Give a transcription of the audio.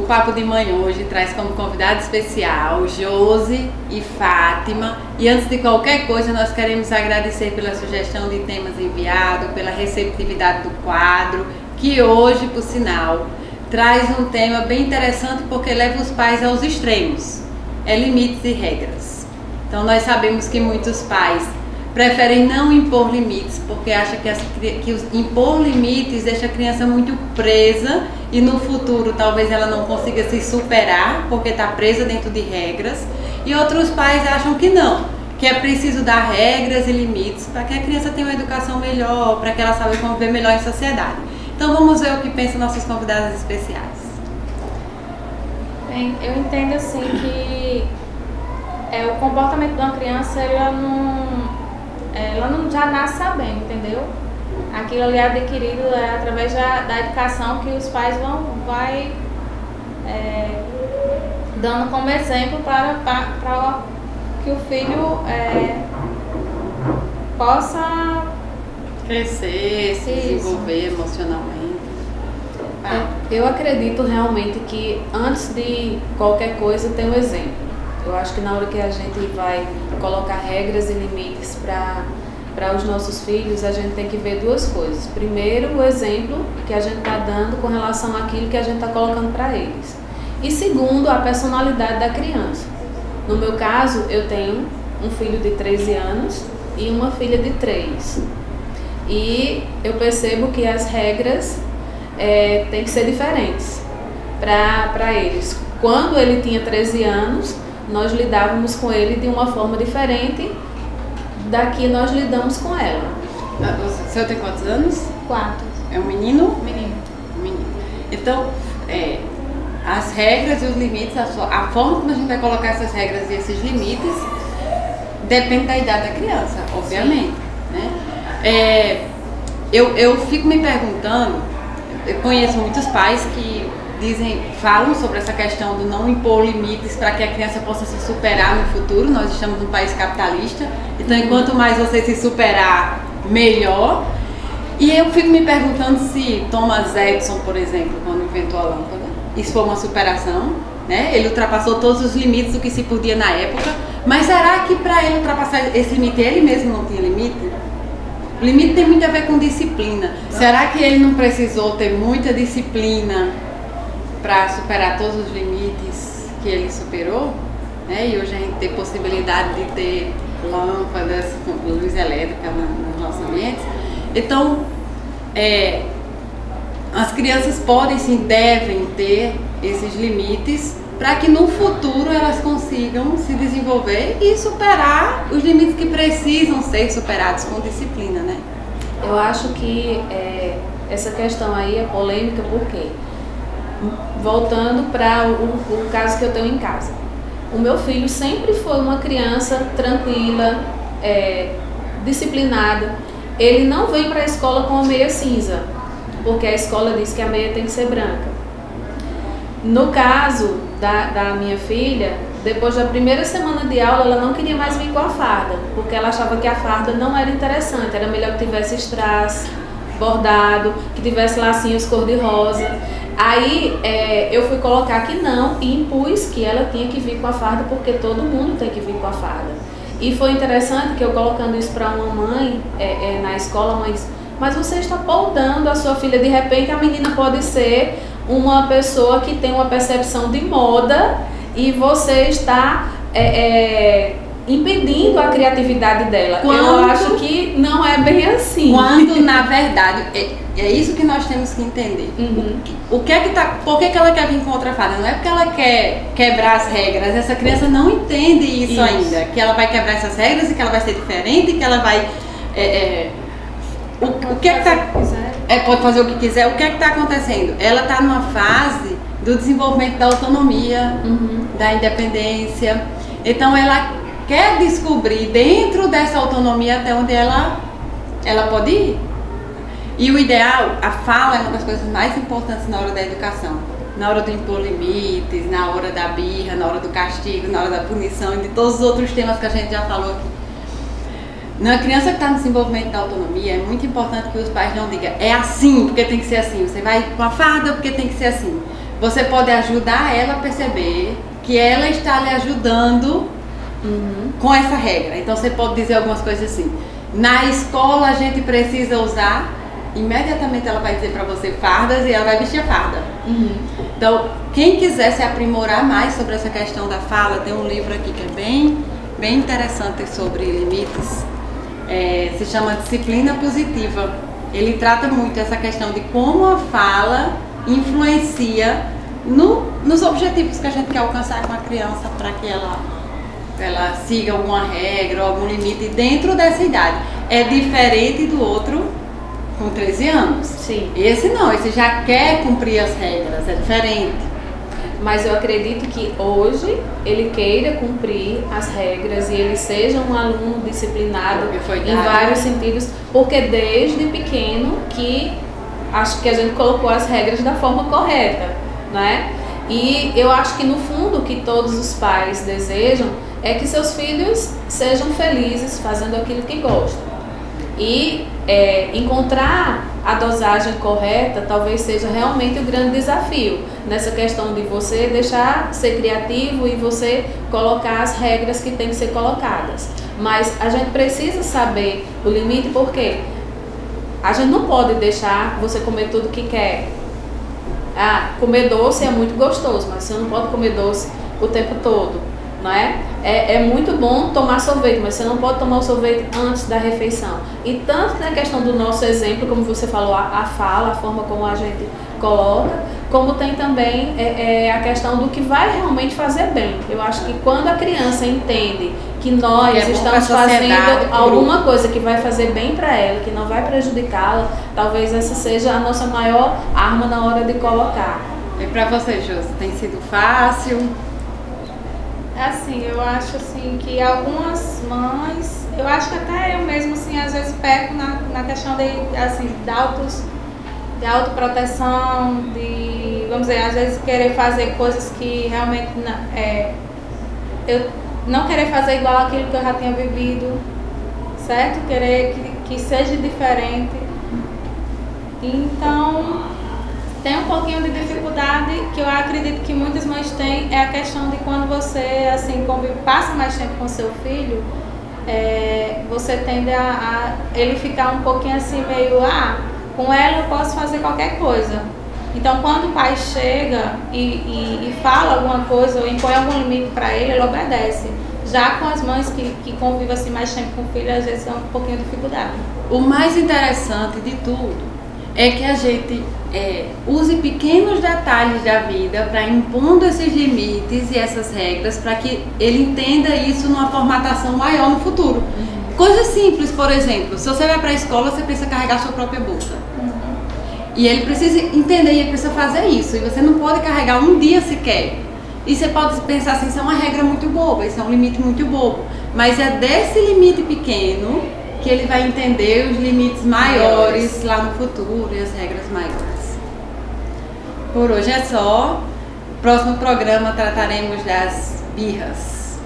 Papo de Mãe hoje traz como convidado especial Josi e Fátima. E antes de qualquer coisa, nós queremos agradecer pela sugestão de temas enviado, pela receptividade do quadro, que hoje, por sinal, traz um tema bem interessante porque leva os pais aos extremos. É limites e regras. Então nós sabemos que muitos pais preferem não impor limites porque acham que impor limites deixa a criança muito presa e no futuro talvez ela não consiga se superar porque está presa dentro de regras. E outros pais acham que não, que é preciso dar regras e limites para que a criança tenha uma educação melhor, para que ela saiba conviver melhor em sociedade. Então vamos ver o que pensam nossos convidados especiais. Bem, eu entendo assim que o comportamento de uma criança ela não já nasce sabendo, entendeu? Aquilo ali é adquirido através da educação que os pais vai dando como exemplo para que o filho possa crescer, se desenvolver emocionalmente. Eu acredito realmente que antes de qualquer coisa tem um exemplo. Eu acho que na hora que a gente vai colocar regras e limites para os nossos filhos, a gente tem que ver duas coisas. Primeiro, o exemplo que a gente está dando com relação àquilo que a gente está colocando para eles. E segundo, a personalidade da criança. No meu caso, eu tenho um filho de 13 anos e uma filha de 3. E eu percebo que as regras têm que ser diferentes para eles. Quando ele tinha 13 anos, nós lidávamos com ele de uma forma diferente da que nós lidamos com ela. O senhor tem quantos anos? 4. É um menino? Menino. Menino. Então, as regras e os limites, a forma como a gente vai colocar essas regras e esses limites depende da idade da criança, obviamente. Né? Eu fico me perguntando, eu conheço muitos pais que falam sobre essa questão do não impor limites para que a criança possa se superar no futuro. Nós estamos num país capitalista, então enquanto mais você se superar, melhor. E eu fico me perguntando se Thomas Edison, por exemplo, quando inventou a lâmpada, isso foi uma superação, né? Ele ultrapassou todos os limites do que se podia na época, mas será que para ele ultrapassar esse limite, ele mesmo não tinha limite? O limite tem muito a ver com disciplina. Será que ele não precisou ter muita disciplina para superar todos os limites que ele superou, né? E hoje a gente tem possibilidade de ter lâmpadas, luz elétrica nos nossos ambientes. Então, as crianças podem sim, devem ter esses limites para que no futuro elas consigam se desenvolver e superar os limites que precisam ser superados com disciplina, né? Eu acho que essa questão aí é polêmica porque voltando para o caso que eu tenho em casa. O meu filho sempre foi uma criança tranquila, disciplinada. Ele não vem para a escola com a meia cinza, porque a escola diz que a meia tem que ser branca. No caso da minha filha, depois da primeira semana de aula, ela não queria mais vir com a farda, porque ela achava que a farda não era interessante, era melhor que tivesse strass, bordado, que tivesse lacinhos cor-de-rosa. Aí eu fui colocar que não e impus que ela tinha que vir com a farda porque todo mundo tem que vir com a farda. E foi interessante que eu colocando isso para uma mãe na escola, a mãe disse, mas você está podando a sua filha, de repente a menina pode ser uma pessoa que tem uma percepção de moda e você está impedindo a criatividade dela. Eu acho que não é bem assim. Quando, na verdade, é isso que nós temos que entender. Por que ela quer vir com outra farda? Não é porque ela quer quebrar as regras. Essa criança não entende isso ainda. Que ela vai quebrar essas regras e que ela vai ser diferente, que ela vai... pode fazer o que quiser. O que é que está acontecendo? Ela está numa fase do desenvolvimento da autonomia, da independência. Então ela quer descobrir dentro dessa autonomia até onde ela pode ir. E o ideal, a fala é uma das coisas mais importantes na hora da educação. Na hora do impor limites, na hora da birra, na hora do castigo, na hora da punição e de todos os outros temas que a gente já falou aqui. Na criança que está no desenvolvimento da autonomia, é muito importante que os pais não digam, é assim porque tem que ser assim, você vai com a farda porque tem que ser assim. você pode ajudar ela a perceber que ela está lhe ajudando com essa regra. Então você pode dizer algumas coisas assim: na escola a gente precisa usar, imediatamente ela vai dizer para você fardas e ela vai vestir a farda. Então, quem quiser se aprimorar mais sobre essa questão da fala, tem um livro aqui que é bem interessante sobre limites, se chama Disciplina Positiva. Ele trata muito essa questão de como a fala influencia nos objetivos que a gente quer alcançar com a criança, para que ela siga alguma regra ou algum limite dentro dessa idade. É diferente do outro com 13 anos. Sim. Esse não, esse já quer cumprir as regras, é diferente. Mas eu acredito que hoje ele queira cumprir as regras e ele seja um aluno disciplinado em vários sentidos, porque desde pequeno que acho que a gente colocou as regras da forma correta, né? E eu acho que no fundo o que todos os pais desejam é que seus filhos sejam felizes fazendo aquilo que gostam. E encontrar a dosagem correta talvez seja realmente o grande desafio nessa questão de você deixar ser criativo e você colocar as regras que têm que ser colocadas. Mas a gente precisa saber o limite, porque a gente não pode deixar você comer tudo que quer. Comer doce é muito gostoso, mas você não pode comer doce o tempo todo, não é? É muito bom tomar sorvete, mas você não pode tomar o sorvete antes da refeição. E tanto na questão do nosso exemplo, como você falou, a fala, a forma como a gente coloca, como tem também a questão do que vai realmente fazer bem. Eu acho que quando a criança entende que nós estamos fazendo alguma coisa que vai fazer bem para ela, que não vai prejudicá-la, talvez essa seja a nossa maior arma na hora de colocar. E para você, Josi, tem sido fácil? Assim, eu acho assim que algumas mães, eu acho que até eu mesmo assim às vezes peco na questão de autoproteção, de, vamos dizer, às vezes querer fazer coisas que realmente eu não querer fazer igual aquilo que eu já tinha vivido, certo? Querer que seja diferente. Então tem um pouquinho de dificuldade que eu acredito que muitas mães têm, é a questão de quando você assim passa mais tempo com seu filho, você tende a ele ficar um pouquinho assim meio, com ela eu posso fazer qualquer coisa. Então quando o pai chega e fala alguma coisa ou impõe algum limite para ele obedece. Já com as mães que convivem assim mais tempo com o filho, às vezes é um pouquinho de dificuldade. O mais interessante de tudo é que a gente use pequenos detalhes da vida para impondo esses limites e essas regras para que ele entenda isso numa formatação maior no futuro. Coisas simples, por exemplo, se você vai para a escola, você precisa carregar sua própria bolsa. E ele precisa entender e ele precisa fazer isso. E você não pode carregar um dia sequer. E você pode pensar assim, isso é uma regra muito boba, isso é um limite muito bobo. Mas é desse limite pequeno que ele vai entender os limites maiores lá no futuro e as regras maiores. Por hoje é só. Próximo programa trataremos das birras.